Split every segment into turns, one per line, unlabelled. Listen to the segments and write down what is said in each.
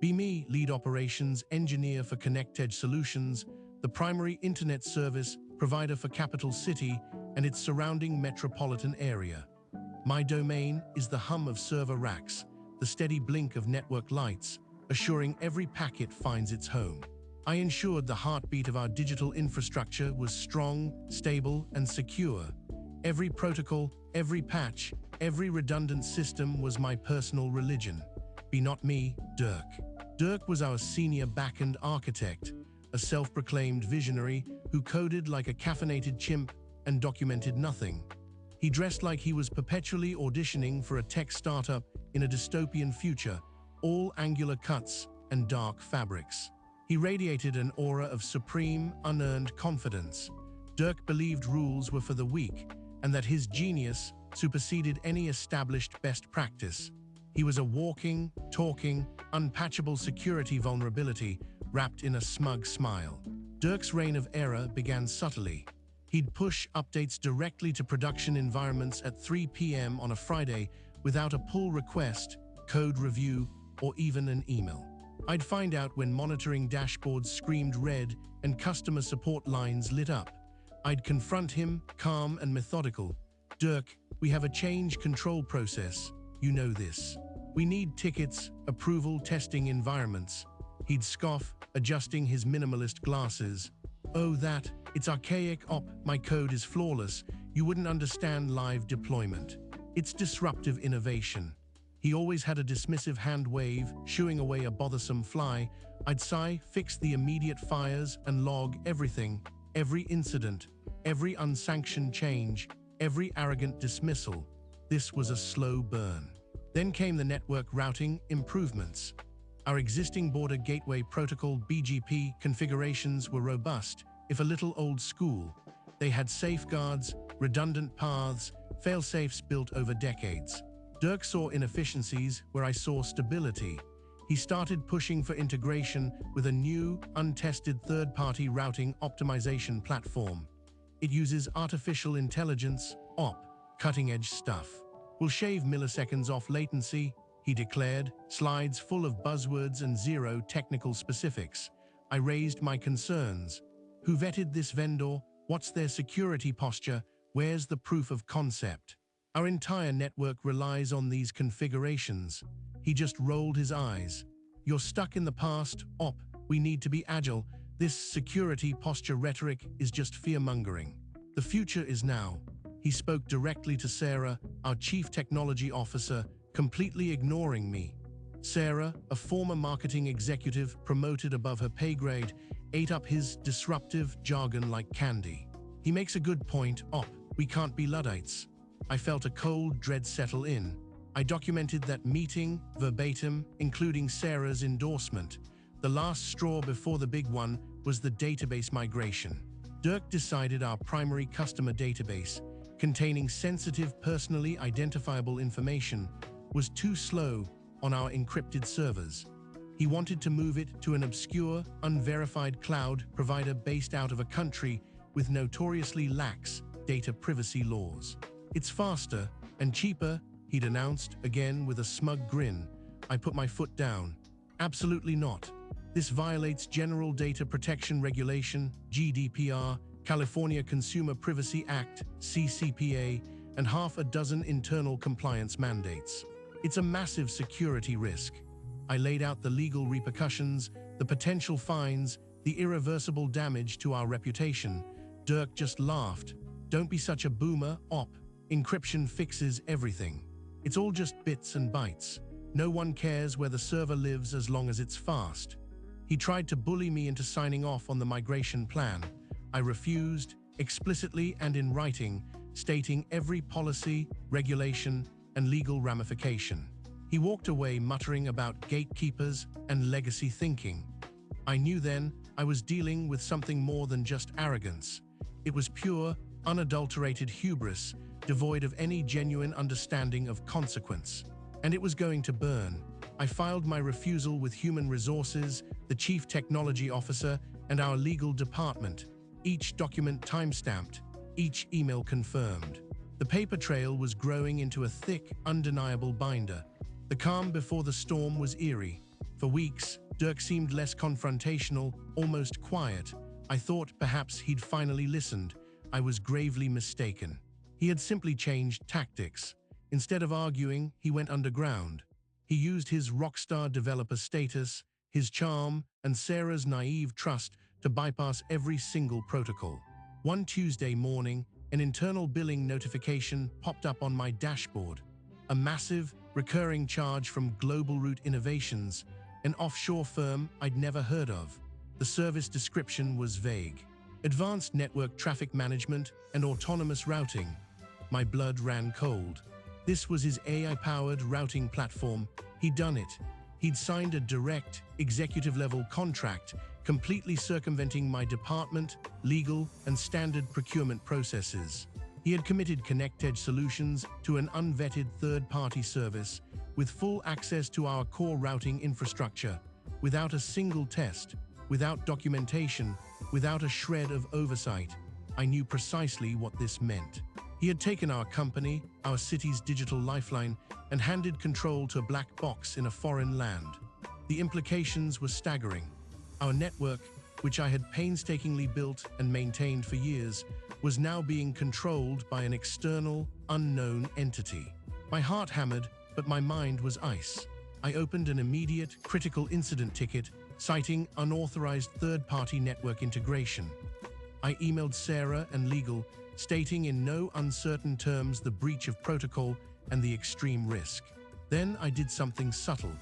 Be me, lead operations engineer for ConnectEdge Solutions, the primary internet service provider for Capital City and its surrounding metropolitan area. My domain is the hum of server racks, the steady blink of network lights, assuring every packet finds its home. I ensured the heartbeat of our digital infrastructure was strong, stable, and secure. Every protocol, every patch, every redundant system was my personal religion. Be not me, Dirk. Dirk was our senior backend architect, a self-proclaimed visionary who coded like a caffeinated chimp and documented nothing. He dressed like he was perpetually auditioning for a tech startup in a dystopian future, all angular cuts and dark fabrics. He radiated an aura of supreme, unearned confidence. Dirk believed rules were for the weak, and that his genius superseded any established best practice. He was a walking, talking, unpatchable security vulnerability wrapped in a smug smile. Dirk's reign of error began subtly. He'd push updates directly to production environments at 3 p.m. on a Friday without a pull request, code review, or even an email. I'd find out when monitoring dashboards screamed red and customer support lines lit up. I'd confront him, calm and methodical. Dirk, we have a change control process. You know this. We need tickets, approval testing environments. He'd scoff, adjusting his minimalist glasses. Oh, it's archaic my code is flawless. You wouldn't understand live deployment. It's disruptive innovation. He always had a dismissive hand wave, shooing away a bothersome fly. I'd sigh, fix the immediate fires, and log everything, every incident, every unsanctioned change, every arrogant dismissal. This was a slow burn. Then came the network routing improvements. Our existing border gateway protocol (BGP) configurations were robust, if a little old school. They had safeguards, redundant paths, fail-safes built over decades. Dirk saw inefficiencies where I saw stability. He started pushing for integration with a new, untested third-party routing optimization platform. It uses artificial intelligence, cutting-edge stuff. We'll shave milliseconds off latency, he declared, slides full of buzzwords and zero technical specifics. I raised my concerns. Who vetted this vendor? What's their security posture? Where's the proof of concept? Our entire network relies on these configurations. He just rolled his eyes. You're stuck in the past, we need to be agile. This security posture rhetoric is just fear-mongering. The future is now. He spoke directly to Sarah, our chief technology officer, completely ignoring me. Sarah, a former marketing executive promoted above her pay grade, ate up his disruptive jargon like candy. He makes a good point, we can't be Luddites. I felt a cold dread settle in. I documented that meeting, verbatim, including Sarah's endorsement. The last straw before the big one was the database migration. Dirk decided our primary customer database, containing sensitive, personally identifiable information, was too slow on our encrypted servers. He wanted to move it to an obscure, unverified cloud provider based out of a country with notoriously lax data privacy laws. It's faster and cheaper, he'd announced, again with a smug grin. I put my foot down. Absolutely not. This violates General Data Protection Regulation, GDPR, California Consumer Privacy Act, CCPA, and half a dozen internal compliance mandates. It's a massive security risk. I laid out the legal repercussions, the potential fines, the irreversible damage to our reputation. Dirk just laughed. Don't be such a boomer, Encryption fixes everything. It's all just bits and bytes. No one cares where the server lives as long as it's fast. He tried to bully me into signing off on the migration plan. I refused, explicitly and in writing, stating every policy, regulation, and legal ramification. He walked away muttering about gatekeepers and legacy thinking. I knew then I was dealing with something more than just arrogance. It was pure, unadulterated hubris, devoid of any genuine understanding of consequence. And it was going to burn. I filed my refusal with Human Resources, the Chief Technology Officer, and our legal department. Each document timestamped, each email confirmed. The paper trail was growing into a thick, undeniable binder. The calm before the storm was eerie. For weeks, Dirk seemed less confrontational, almost quiet. I thought perhaps he'd finally listened. I was gravely mistaken. He had simply changed tactics. Instead of arguing, he went underground. He used his rockstar developer status, his charm, and Sarah's naive trust to bypass every single protocol. One Tuesday morning, an internal billing notification popped up on my dashboard. A massive, recurring charge from Global Root Innovations, an offshore firm I'd never heard of. The service description was vague. Advanced network traffic management and autonomous routing. My blood ran cold. This was his AI-powered routing platform. He'd done it. He'd signed a direct, executive-level contract, completely circumventing my department, legal, and standard procurement processes. He had committed ConnectEdge solutions to an unvetted third-party service with full access to our core routing infrastructure, without a single test, without documentation, without a shred of oversight. I knew precisely what this meant. He had taken our company, our city's digital lifeline, and handed control to a black box in a foreign land. The implications were staggering. Our network, which I had painstakingly built and maintained for years, was now being controlled by an external, unknown entity. My heart hammered, but my mind was ice. I opened an immediate, critical incident ticket, citing unauthorized third-party network integration. I emailed Sarah and legal, stating in no uncertain terms the breach of protocol and the extreme risk. Then I did something subtle.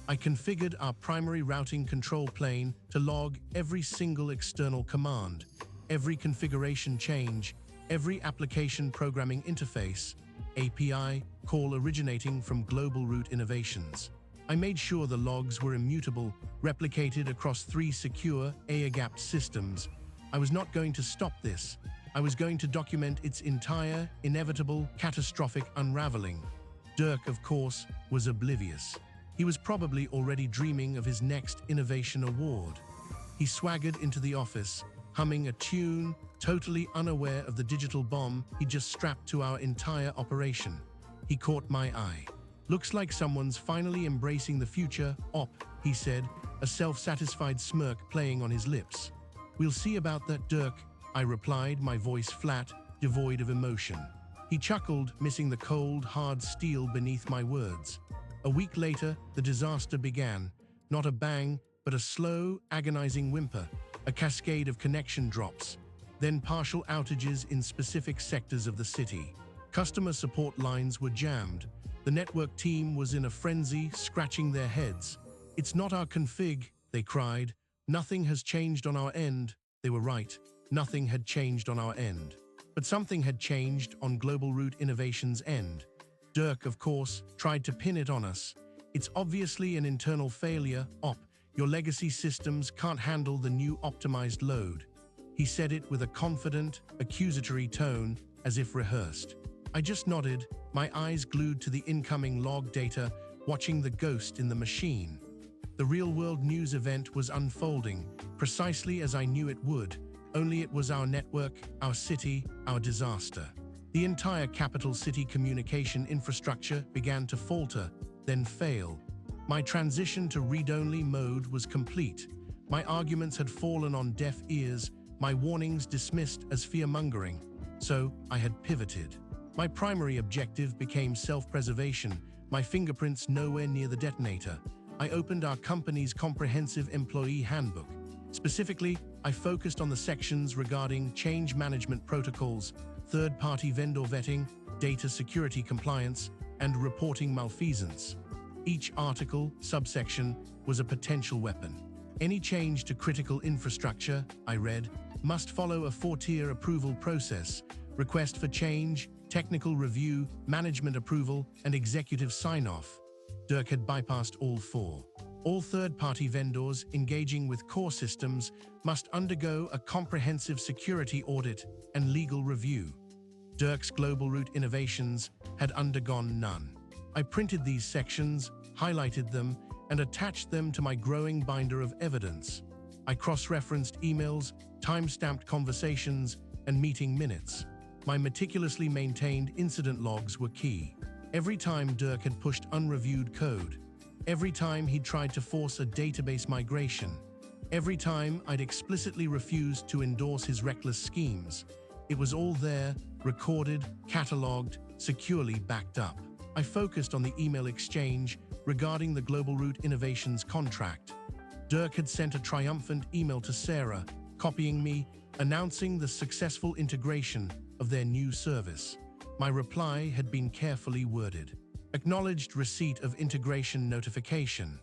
I configured our primary routing control plane to log every single external command, every configuration change, every application programming interface, API, call originating from Global Root Innovations. I made sure the logs were immutable, replicated across 3 secure, air-gapped systems. I was not going to stop this. I was going to document its entire, inevitable, catastrophic unraveling. Dirk, of course, was oblivious. He was probably already dreaming of his next innovation award. He swaggered into the office, humming a tune, totally unaware of the digital bomb he just strapped to our entire operation. He caught my eye. "Looks like someone's finally embracing the future, op," he said, a self-satisfied smirk playing on his lips. "We'll see about that, Dirk," I replied, my voice flat, devoid of emotion. He chuckled, missing the cold, hard steel beneath my words. A week later, the disaster began. Not a bang, but a slow, agonizing whimper, a cascade of connection drops, then partial outages in specific sectors of the city. Customer support lines were jammed. The network team was in a frenzy, scratching their heads. "It's not our config," they cried. "Nothing has changed on our end." They were right. Nothing had changed on our end. But something had changed on Global Root Innovations' end. Dirk, of course, tried to pin it on us. "It's obviously an internal failure, op. Your legacy systems can't handle the new optimized load." He said it with a confident, accusatory tone, as if rehearsed. I just nodded, my eyes glued to the incoming log data, watching the ghost in the machine. The real-world news event was unfolding, precisely as I knew it would, only it was our network, our city, our disaster. The entire capital city communication infrastructure began to falter, then fail. My transition to read-only mode was complete. My arguments had fallen on deaf ears, my warnings dismissed as fear-mongering. So I had pivoted. My primary objective became self-preservation, my fingerprints nowhere near the detonator. I opened our company's comprehensive employee handbook. Specifically, I focused on the sections regarding change management protocols, third-party vendor vetting, data security compliance, and reporting malfeasance. Each article, subsection, was a potential weapon. Any change to critical infrastructure, I read, must follow a 4-tier approval process: request for change, technical review, management approval, and executive sign-off. Dirk had bypassed all 4. All third-party vendors engaging with core systems must undergo a comprehensive security audit and legal review. Dirk's Global Root Innovations had undergone none. I printed these sections, highlighted them, and attached them to my growing binder of evidence. I cross-referenced emails, time-stamped conversations, and meeting minutes. My meticulously maintained incident logs were key. Every time Dirk had pushed unreviewed code, Every time he'd tried to force a database migration. Every time I'd explicitly refused to endorse his reckless schemes. It was all there, recorded, catalogued, securely backed up. I focused on the email exchange regarding the Global Root Innovations contract. Dirk had sent a triumphant email to Sarah, copying me, announcing the successful integration of their new service. My reply had been carefully worded. Acknowledged receipt of integration notification.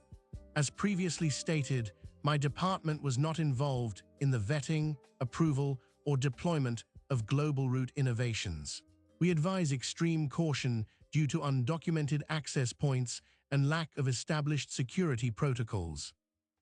As previously stated, my department was not involved in the vetting, approval, or deployment of Global Root Innovations. We advise extreme caution due to undocumented access points and lack of established security protocols.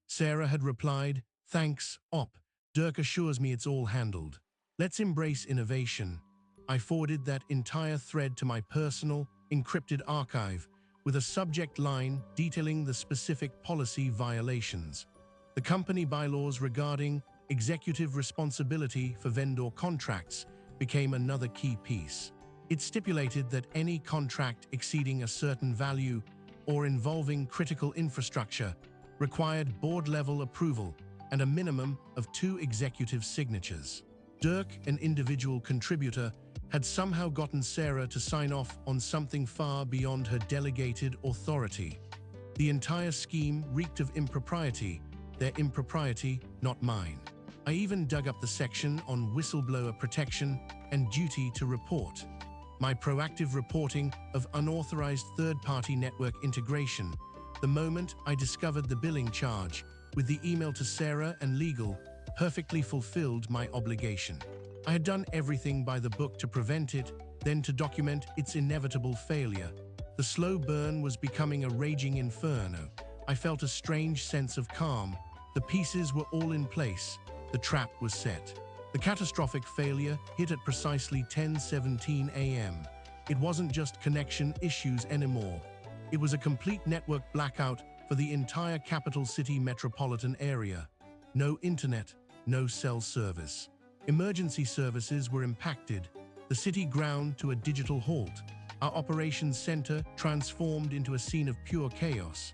Sarah had replied, "Thanks, Op. Dirk assures me it's all handled. Let's embrace innovation." I forwarded that entire thread to my personal, encrypted archive with a subject line detailing the specific policy violations. The company bylaws regarding executive responsibility for vendor contracts became another key piece. It stipulated that any contract exceeding a certain value or involving critical infrastructure required board-level approval and a minimum of 2 executive signatures. Dirk, an individual contributor, had somehow gotten Sarah to sign off on something far beyond her delegated authority. The entire scheme reeked of impropriety, their impropriety, not mine. I even dug up the section on whistleblower protection and duty to report. My proactive reporting of unauthorized third-party network integration, the moment I discovered the billing charge, with the email to Sarah and legal, perfectly fulfilled my obligation. I had done everything by the book to prevent it, then to document its inevitable failure. The slow burn was becoming a raging inferno. I felt a strange sense of calm. The pieces were all in place. The trap was set. The catastrophic failure hit at precisely 10:17 a.m. It wasn't just connection issues anymore. It was a complete network blackout for the entire capital city metropolitan area. No internet, no cell service. Emergency services were impacted. The city ground to a digital halt. Our operations center transformed into a scene of pure chaos.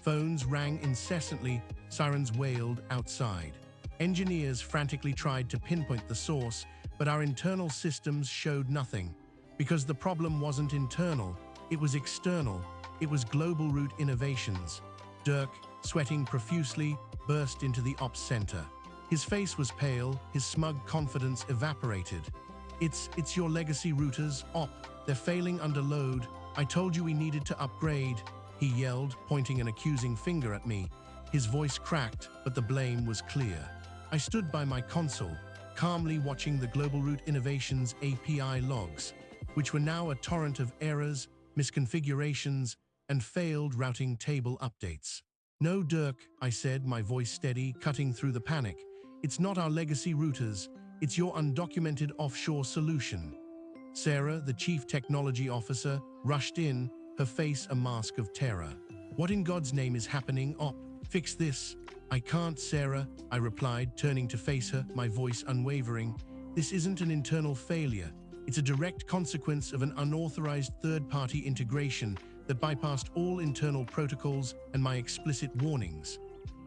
Phones rang incessantly, sirens wailed outside. Engineers frantically tried to pinpoint the source, but our internal systems showed nothing. Because the problem wasn't internal, it was external. It was Global Root Innovations. Dirk, sweating profusely, burst into the ops center. His face was pale, his smug confidence evaporated. It's your legacy routers, Op. They're failing under load. I told you we needed to upgrade," he yelled, pointing an accusing finger at me. His voice cracked, but the blame was clear. I stood by my console, calmly watching the Global Root Innovations API logs, which were now a torrent of errors, misconfigurations, and failed routing table updates. "No, Dirk," I said, my voice steady, cutting through the panic. "It's not our legacy routers. It's your undocumented offshore solution." Sarah, the chief technology officer, rushed in, her face a mask of terror. "What in God's name is happening, Op? Fix this." "I can't, Sarah," I replied, turning to face her, my voice unwavering. "This isn't an internal failure. It's a direct consequence of an unauthorized third-party integration that bypassed all internal protocols and my explicit warnings."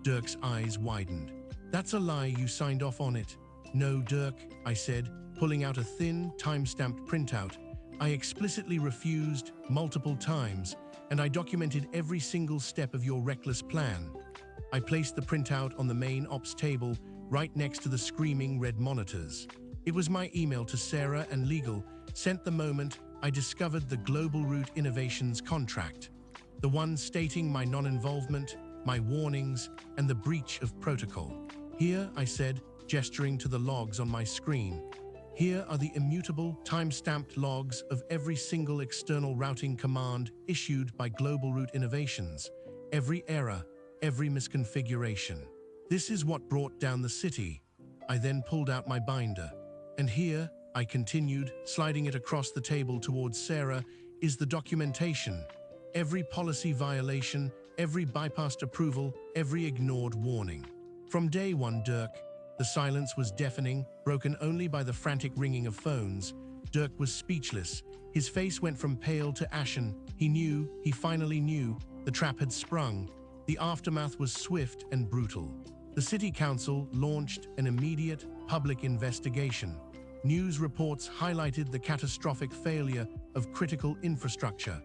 Dirk's eyes widened. "That's a lie, you signed off on it." "No, Dirk," I said, pulling out a thin, time-stamped printout. "I explicitly refused multiple times, and I documented every single step of your reckless plan." I placed the printout on the main ops table, right next to the screaming red monitors. It was my email to Sarah and legal, sent the moment I discovered the Global Root Innovations contract. The one stating my non-involvement, my warnings, and the breach of protocol. "Here," I said, gesturing to the logs on my screen. "Here are the immutable, time-stamped logs of every single external routing command issued by Global Root Innovations. Every error, every misconfiguration. This is what brought down the city." I then pulled out my binder. "And here," I continued, sliding it across the table towards Sarah, "is the documentation. Every policy violation, every bypassed approval, every ignored warning. From day one, Dirk." The silence was deafening, broken only by the frantic ringing of phones. Dirk was speechless. His face went from pale to ashen. He finally knew. the trap had sprung. The aftermath was swift and brutal. The city council launched an immediate public investigation. News reports highlighted the catastrophic failure of critical infrastructure.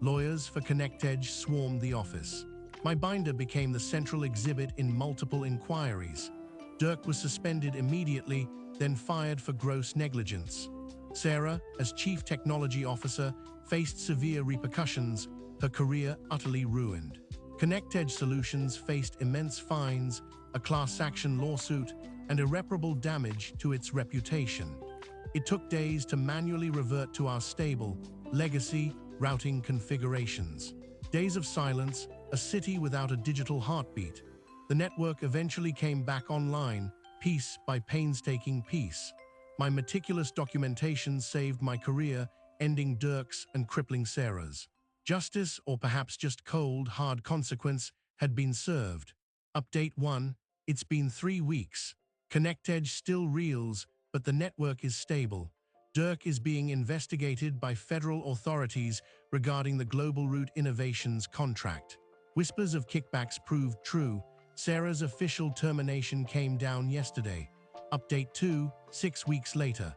Lawyers for ConnectEdge swarmed the office. My binder became the central exhibit in multiple inquiries. Dirk was suspended immediately, then fired for gross negligence. Sarah, as Chief Technology Officer, faced severe repercussions, her career utterly ruined. ConnectEdge Solutions faced immense fines, a class action lawsuit, and irreparable damage to its reputation. It took days to manually revert to our stable, legacy routing configurations. Days of silence, a city without a digital heartbeat. The network eventually came back online, piece by painstaking piece. My meticulous documentation saved my career, ending Dirk's and crippling Sarah's. Justice, or perhaps just cold, hard consequence, had been served. Update 1. It's been 3 weeks. ConnectEdge still reels, but the network is stable. Dirk is being investigated by federal authorities regarding the Global Root Innovations contract. Whispers of kickbacks proved true. Sarah's official termination came down yesterday. Update 2, 6 weeks later.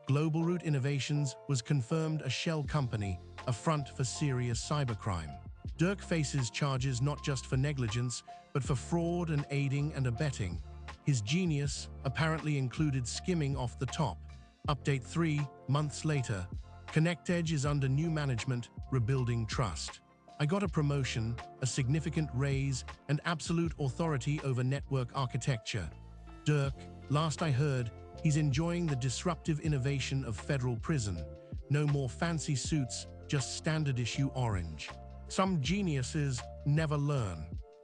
Global Root Innovations was confirmed a shell company, a front for serious cybercrime. Dirk faces charges not just for negligence, but for fraud and aiding and abetting. His genius apparently included skimming off the top. Update 3, months later. ConnectEdge is under new management, rebuilding trust. I got a promotion, a significant raise, and absolute authority over network architecture. Dirk, last I heard, he's enjoying the disruptive innovation of federal prison. No more fancy suits, just standard issue orange. Some geniuses never learn.